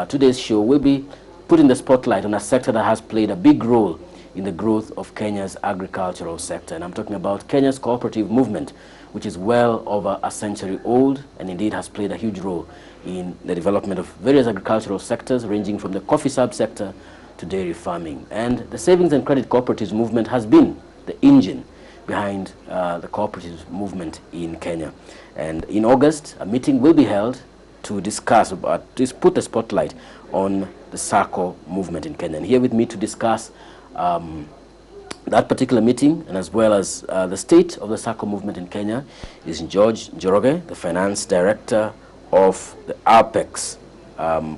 today's show will be putting the spotlight on a sector that has played a big role in the growth of Kenya's agricultural sector. And I'm talking about Kenya's cooperative movement, which is well over a century old and indeed has played a huge role in the development of various agricultural sectors, ranging from the coffee subsector to dairy farming. And the Savings and Credit Cooperatives movement has been the engine behind the cooperative movement in Kenya. And in August, a meeting will be held to discuss, to put the spotlight on the SACCO movement in Kenya. And here with me to discuss that particular meeting, and as well as the state of the SACCO movement in Kenya, is Njoroge, the Finance Director of the ALPEX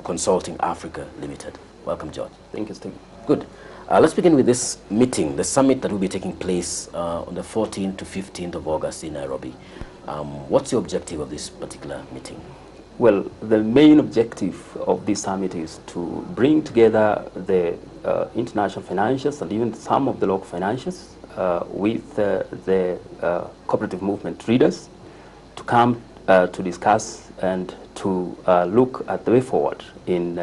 Consulting Africa Limited. Welcome, George. Thank you, Steve. Good. Let's begin with this meeting, the summit that will be taking place on the 14th to 15th of August in Nairobi. What's the objective of this particular meeting? Well, the main objective of this summit is to bring together the international financiers and even some of the local financiers with the cooperative movement leaders to come to discuss and to look at the way forward in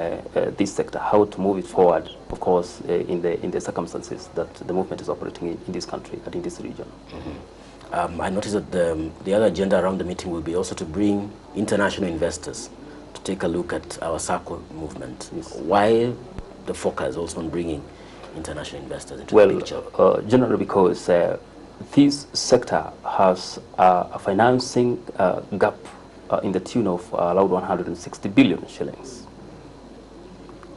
this sector, how to move it forward, of course, in the circumstances that the movement is operating in this country and in this region. Mm-hmm. I noticed that the other agenda around the meeting will be also to bring international investors to take a look at our SACCO movement. Yes. Why the focus also on bringing international investors into the picture? Generally because this sector has a financing gap in the tune of around 160 billion shillings,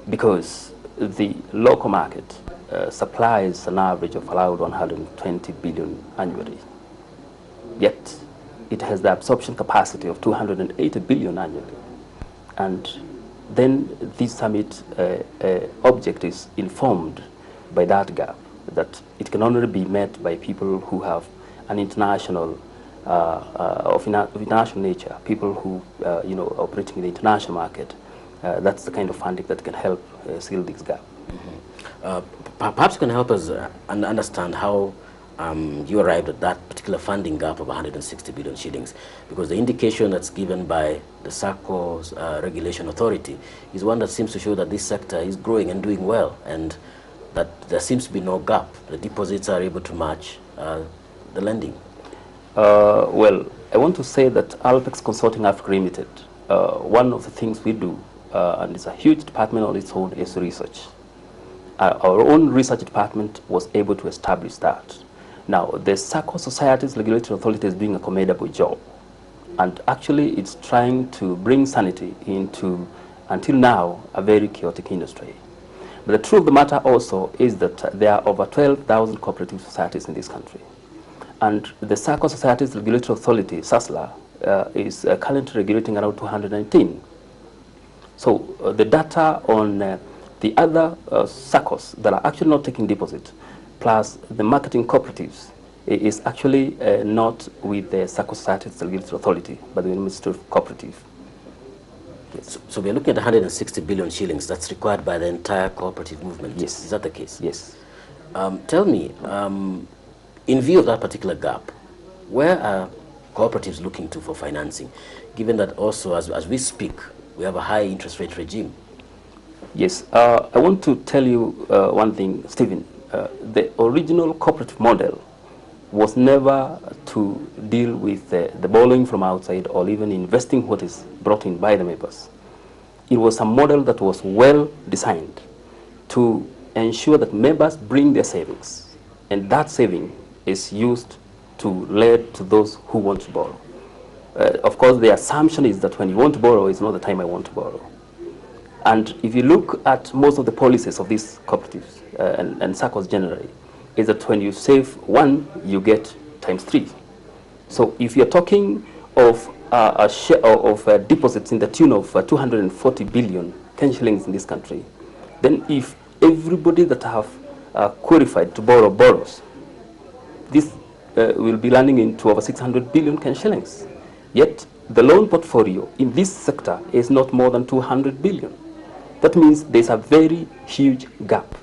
because the local market supplies an average of around 120 billion annually, yet it has the absorption capacity of 280 billion annually. And then this summit object is informed by that gap, that it can only be met by people who have an international of international nature, people who operating in the international market. That's the kind of funding that can help seal this gap. Mm-hmm. Perhaps you can help us understand how you arrived at that particular funding gap of 160 billion shillings, because the indication that's given by the SACCO's regulation authority is one that seems to show that this sector is growing and doing well, and that there seems to be no gap. The deposits are able to match the lending. Well, I want to say that ALPEX Consulting Africa Limited, one of the things we do, and it's a huge department on its own, is research. Our own research department was able to establish that. Now, the SACCO Society's Regulatory Authority is doing a commendable job, and actually it's trying to bring sanity into, until now, a very chaotic industry. But the truth of the matter also is that there are over 12,000 cooperative societies in this country. And the SACCO Society's Regulatory Authority, SASLA, is currently regulating around 219. So the data on the other SACCOs that are actually not taking deposit, plus the marketing cooperatives, is actually not with the SACCO Society's Regulatory Authority, but the Ministry of Cooperative. Yes. So we're looking at 160 billion shillings that's required by the entire cooperative movement. Yes. Is that the case? Yes. Tell me, in view of that particular gap, where are cooperatives looking to for financing, given that also, as we speak, we have a high interest rate regime? Yes, I want to tell you one thing, Stephen. The original cooperative model was never to deal with the borrowing from outside or even investing what is brought in by the members. It was a model that was well designed to ensure that members bring their savings, and that saving is used to lend to those who want to borrow. Of course, the assumption is that when you want to borrow, it's not the time I want to borrow. And if you look at most of the policies of these cooperatives and SACCOs generally, is that when you save one, you get times 3. So if you're talking of a share of deposits in the tune of 240 billion shillings in this country, then if everybody that have qualified to borrow borrows, this will be landing into over 600 billion shillings. Yet the loan portfolio in this sector is not more than 200 billion. That means there's a very huge gap.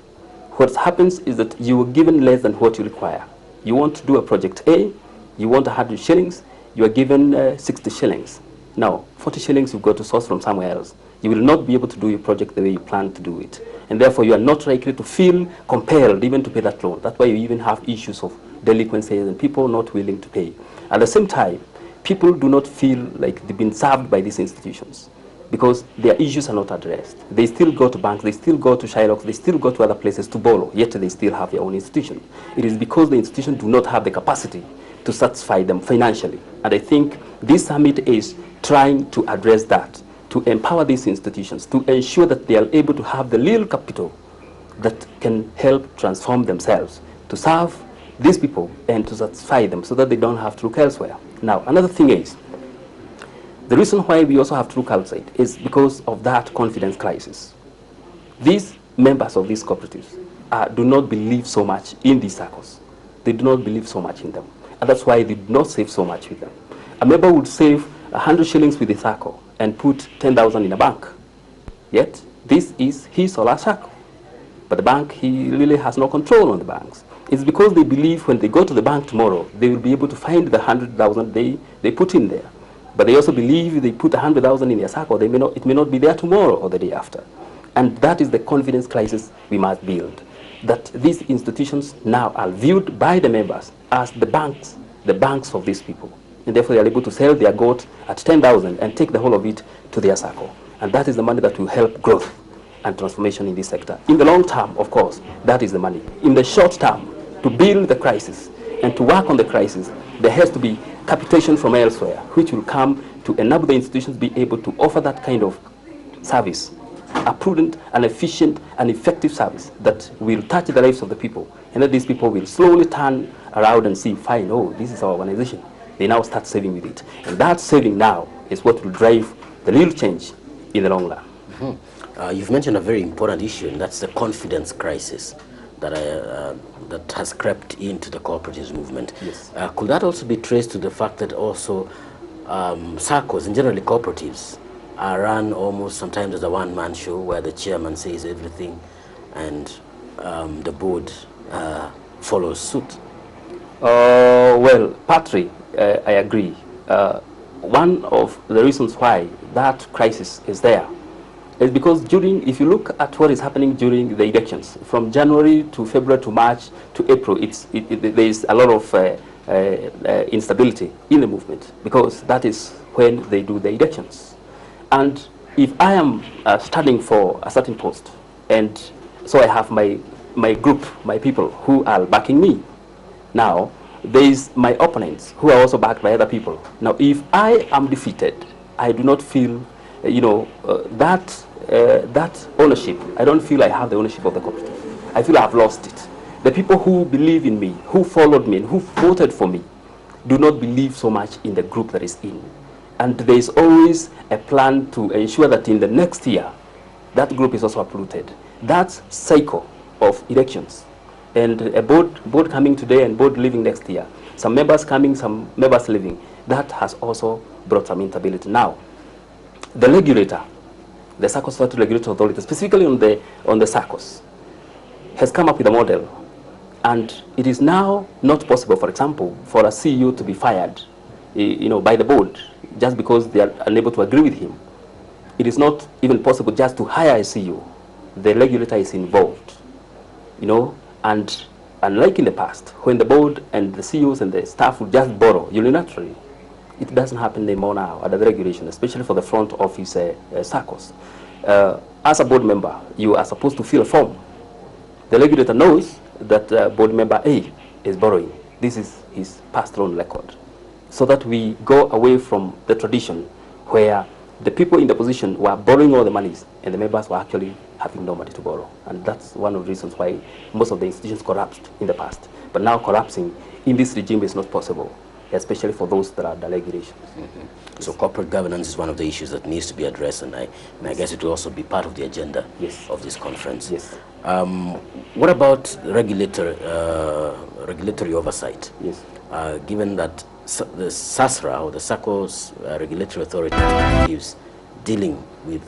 What happens is that you are given less than what you require. You want to do a project A, you want 100 shillings, you are given 60 shillings. Now, 40 shillings you've got to source from somewhere else. you will not be able to do your project the way you plan to do it. And therefore, you are not likely to feel compelled even to pay that loan. That's why you even have issues of delinquency and people not willing to pay. At the same time, people do not feel like they've been served by these institutions because their issues are not addressed. They still go to banks, they still go to Shylocks, they still go to other places to borrow, yet they still have their own institution. It is because the institutions do not have the capacity to satisfy them financially. And I think this summit is trying to address that, to empower these institutions, to ensure that they are able to have the little capital that can help transform themselves, to serve these people and to satisfy them so that they don't have to look elsewhere. Now, another thing is, the reason why we also have to look outside is because of that confidence crisis. These members of these cooperatives do not believe so much in these circles. They do not believe so much in them. And that's why they do not save so much with them. A member would save 100 shillings with a circle and put 10,000 in a bank. Yet, this is his or her circle. But the bank, he really has no control on the banks. It's because they believe when they go to the bank tomorrow, they will be able to find the 100,000 they put in there. But they also believe if they put 100,000 in their circle, it may not be there tomorrow or the day after. And that is the confidence crisis we must build. That these institutions now are viewed by the members as the banks of these people. And therefore they are able to sell their goat at 10,000 and take the whole of it to their circle. And that is the money that will help growth and transformation in this sector. In the long term, of course, that is the money. In the short term, to build the crisis and to work on the crisis, there has to be capitation from elsewhere, which will come to enable the institutions be able to offer that kind of service, a prudent and efficient and effective service that will touch the lives of the people, and that these people will slowly turn around and see, fine, oh, this is our organization. They now start saving with it. And that saving now is what will drive the real change in the long run. Mm-hmm. You've mentioned a very important issue, and that's the confidence crisis that has crept into the cooperatives movement. Yes. Could that also be traced to the fact that also SACCOs and generally cooperatives are run almost sometimes as a one-man show where the chairman says everything and the board follows suit? Well, partly, I agree. One of the reasons why that crisis is there is because if you look at what is happening during the elections, from January to February to March to April, there is a lot of instability in the movement because that is when they do the elections. And if I am standing for a certain post, and so I have my group, my people who are backing me, now there is my opponents who are also backed by other people. Now, if I am defeated, I do not feel that ownership. I don't feel I have the ownership of the cooperative. I feel I have lost it. The people who believe in me, who followed me, and who voted for me, do not believe so much in the group that is in. And there is always a plan to ensure that in the next year, that group is also uprooted. That cycle of elections, and a board coming today and board leaving next year, some members coming, some members leaving, that has also brought some instability. Now, the regulator, the SACCO Statutory Regulatory Authority, specifically on the SACCOs, has come up with a model, and it is now not possible, for example, for a CEO to be fired, by the board just because they are unable to agree with him. It is not even possible just to hire a CEO. The regulator is involved, and unlike in the past, when the board and the CEOs and the staff would just borrow unilaterally, it doesn't happen anymore now under the regulation, especially for the front office SACCOs. As a board member, you are supposed to fill a form. The regulator knows that board member A is borrowing. This is his past loan record. So that we go away from the tradition where the people in the position were borrowing all the monies and the members were actually having no money to borrow. And that's one of the reasons why most of the institutions collapsed in the past. But now collapsing in this regime is not possible, especially for those that are the regulations. Mm-hmm. So corporate governance is one of the issues that needs to be addressed, and I guess it will also be part of the agenda of this conference. Yes. What about regulatory oversight? Yes. Given that the SASRA, or the SACCO's regulatory authority, is dealing with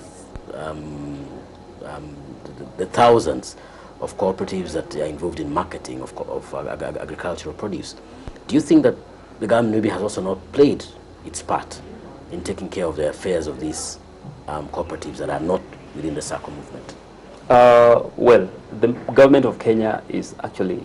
the thousands of cooperatives that are involved in marketing of agricultural produce, do you think that the government maybe has also not played its part in taking care of the affairs of these cooperatives that are not within the SACCO movement? Well, the government of Kenya is actually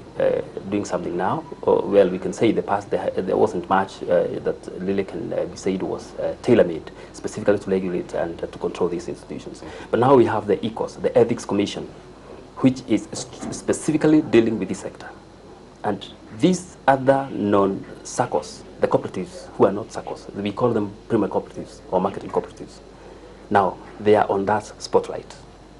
doing something now. Well, we can say in the past there wasn't much that really can be said was tailor-made specifically to regulate and to control these institutions. But now we have the ECOS, the Ethics Commission, which is specifically dealing with this sector. And these other non-SACCOs, the cooperatives who are not SACCOs, we call them primary cooperatives or marketing cooperatives. Now, they are on that spotlight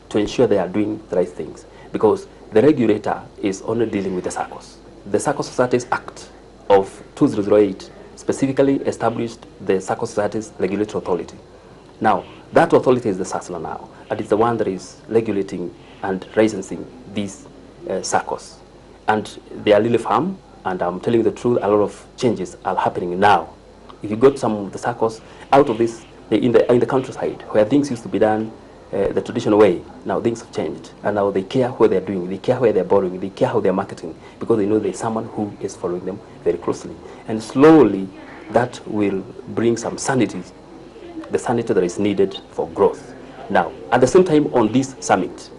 to ensure they are doing the right things, because the regulator is only dealing with the SACCOs. The SACCO Societies Act of 2008 specifically established the SACCO Societies Regulatory Authority. Now, that authority is the SASLA now, and it's the one that is regulating and licensing these SACCOs. And they are really firm, and I'm telling you the truth, a lot of changes are happening now. If you got some of the SACCOs out of this, in the countryside, where things used to be done the traditional way, now things have changed, and now they care what they're doing, they care where they're borrowing, they care how they're marketing, because they know there's someone who is following them very closely. And slowly, that will bring some sanity, the sanity that is needed for growth. Now, at the same time, on this summit,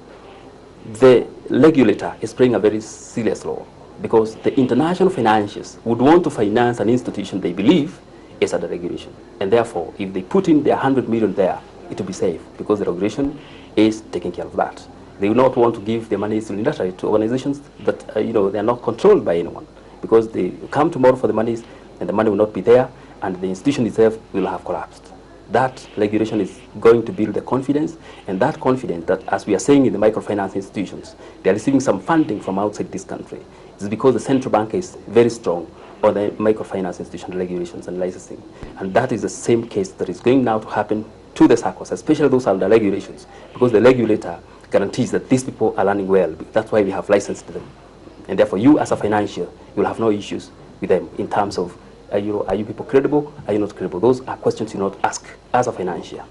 the regulator is playing a very serious role, because the international financiers would want to finance an institution they believe is under regulation. And therefore, if they put in their 100 million there, it will be safe, because the regulation is taking care of that. They will not want to give their money unilaterally to organizations that they are not controlled by anyone, because they come tomorrow for the monies and the money will not be there, and the institution itself will have collapsed. That regulation is going to build the confidence, and that confidence that, as we are saying in the microfinance institutions, they are receiving some funding from outside this country. It's because the central bank is very strong on the microfinance institution regulations and licensing. And that is the same case that is going now to happen to the SACCOs, especially those under regulations, because the regulator guarantees that these people are running well. That's why we have licensed them. And therefore, you as a financier, you'll have no issues with them in terms of, are you people credible? Are you not credible? Those are questions you not ask as a financier.